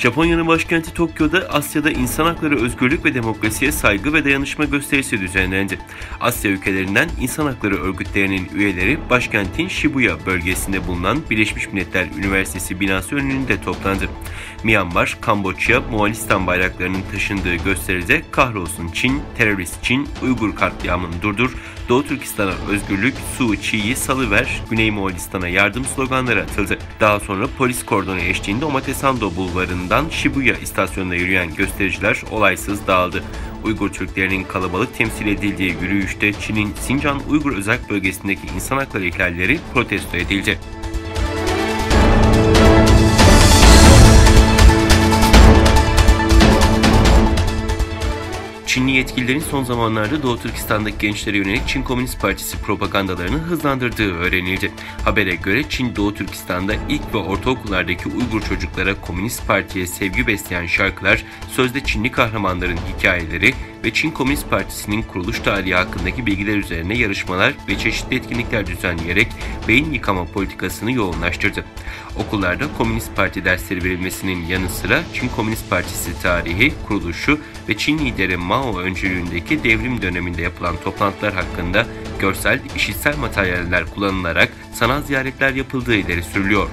Japonya'nın başkenti Tokyo'da Asya'da insan hakları, özgürlük ve demokrasiye saygı ve dayanışma gösterisi düzenlendi. Asya ülkelerinden insan hakları örgütlerinin üyeleri başkentin Shibuya bölgesinde bulunan Birleşmiş Milletler Üniversitesi binası önünde toplandı. Myanmar, Kamboçya, Moğolistan bayraklarının taşındığı gösteride "Kahrolsun Çin, terörist Çin, Uygur katliamını durdur, Doğu Türkistan'a özgürlük, Suu Kyi'yi salıver, Güney Moğolistan'a yardım" sloganları atıldı. Daha sonra polis kordonu eşliğinde Omotesando Bulvarı'ndan Shibuya istasyonuna yürüyen göstericiler olaysız dağıldı. Uygur Türklerinin kalabalık temsil edildiği yürüyüşte Çin'in Sincan Uygur Özerk Bölgesi'ndeki insan hakları ihlalleri protesto edildi. Çinli yetkililerin son zamanlarda Doğu Türkistan'daki gençlere yönelik Çin Komünist Partisi propagandalarını hızlandırdığı öğrenildi. Habere göre Çin, Doğu Türkistan'da ilk ve ortaokullardaki Uygur çocuklara Komünist Parti'ye sevgi besleyen şarkılar, sözde Çinli kahramanların hikayeleri ve Çin Komünist Partisi'nin kuruluş tarihi hakkındaki bilgiler üzerine yarışmalar ve çeşitli etkinlikler düzenleyerek beyin yıkama politikasını yoğunlaştırdı. Okullarda Komünist Parti dersleri verilmesinin yanı sıra Çin Komünist Partisi tarihi, kuruluşu ve Çin lideri Mao öncülüğündeki devrim döneminde yapılan toplantılar hakkında görsel, işitsel materyaller kullanılarak sanal ziyaretler yapıldığı ileri sürülüyor.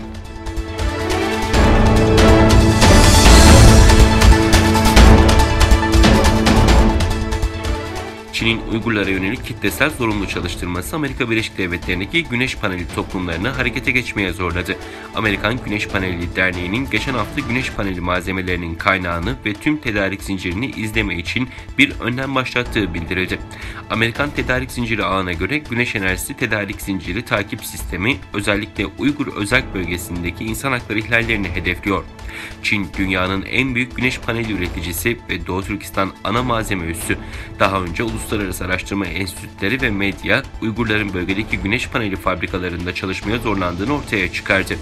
Çin'in Uygurlara yönelik kitlesel zorunlu çalıştırması Amerika Birleşik Devletleri'ndeki güneş paneli toplumlarını harekete geçmeye zorladı. Amerikan Güneş Paneli Derneği'nin geçen hafta güneş paneli malzemelerinin kaynağını ve tüm tedarik zincirini izleme için bir önlem başlattığı bildirildi. Amerikan tedarik zinciri ağına göre güneş enerjisi tedarik zinciri takip sistemi özellikle Uygur Özerk Bölgesi'ndeki insan hakları ihlallerini hedefliyor. Çin, dünyanın en büyük güneş paneli üreticisi ve Doğu Türkistan ana malzeme üssü. Daha önce uluslararası araştırma enstitüleri ve medya, Uygurların bölgedeki güneş paneli fabrikalarında çalışmaya zorlandığını ortaya çıkardı.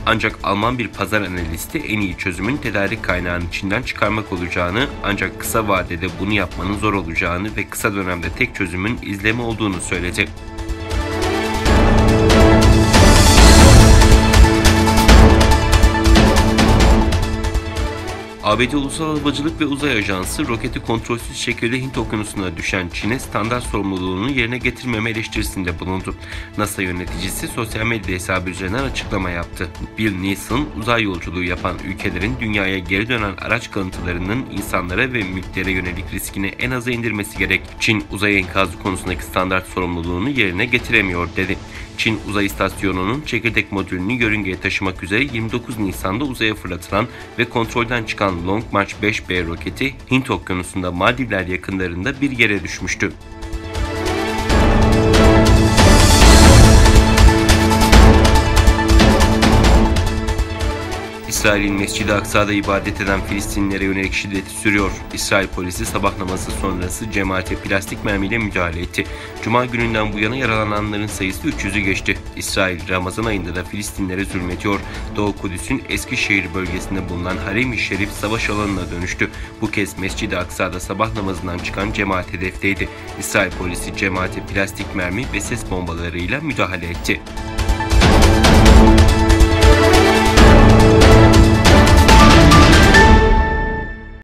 Ancak Alman bir pazar analisti en iyi çözümün tedarik kaynağını Çin'den çıkarmak olacağını, ancak kısa vadede bunu yapmanın zor olacağını ve kısa dönemde tek çözümün izleme olduğunu söyledi. ABD Ulusal Havacılık ve Uzay Ajansı, roketi kontrolsüz şekilde Hint Okyanusu'na düşen Çin'e standart sorumluluğunu yerine getirmeme eleştirisinde bulundu. NASA yöneticisi sosyal medya hesabı üzerinden açıklama yaptı. Bill Nelson, uzay yolculuğu yapan ülkelerin dünyaya geri dönen araç kalıntılarının insanlara ve mülklere yönelik riskini en aza indirmesi gerek. Çin, uzay enkazı konusundaki standart sorumluluğunu yerine getiremiyor, dedi. Çin Uzay İstasyonu'nun çekirdek modülünü yörüngeye taşımak üzere 29 Nisan'da uzaya fırlatılan ve kontrolden çıkan Long March 5B roketi Hint Okyanusu'nda Maldivler yakınlarında bir yere düşmüştü. İsrail'in Mescid-i Aksa'da ibadet eden Filistinlilere yönelik şiddeti sürüyor. İsrail polisi sabah namazı sonrası cemaate plastik mermiyle müdahale etti. Cuma gününden bu yana yaralananların sayısı 300'ü geçti. İsrail, Ramazan ayında da Filistinlilere zulmediyor. Doğu Kudüs'ün Eskişehir bölgesinde bulunan Harem-i Şerif savaş alanına dönüştü. Bu kez Mescid-i Aksa'da sabah namazından çıkan cemaat hedefteydi. İsrail polisi cemaate plastik mermi ve ses bombalarıyla müdahale etti.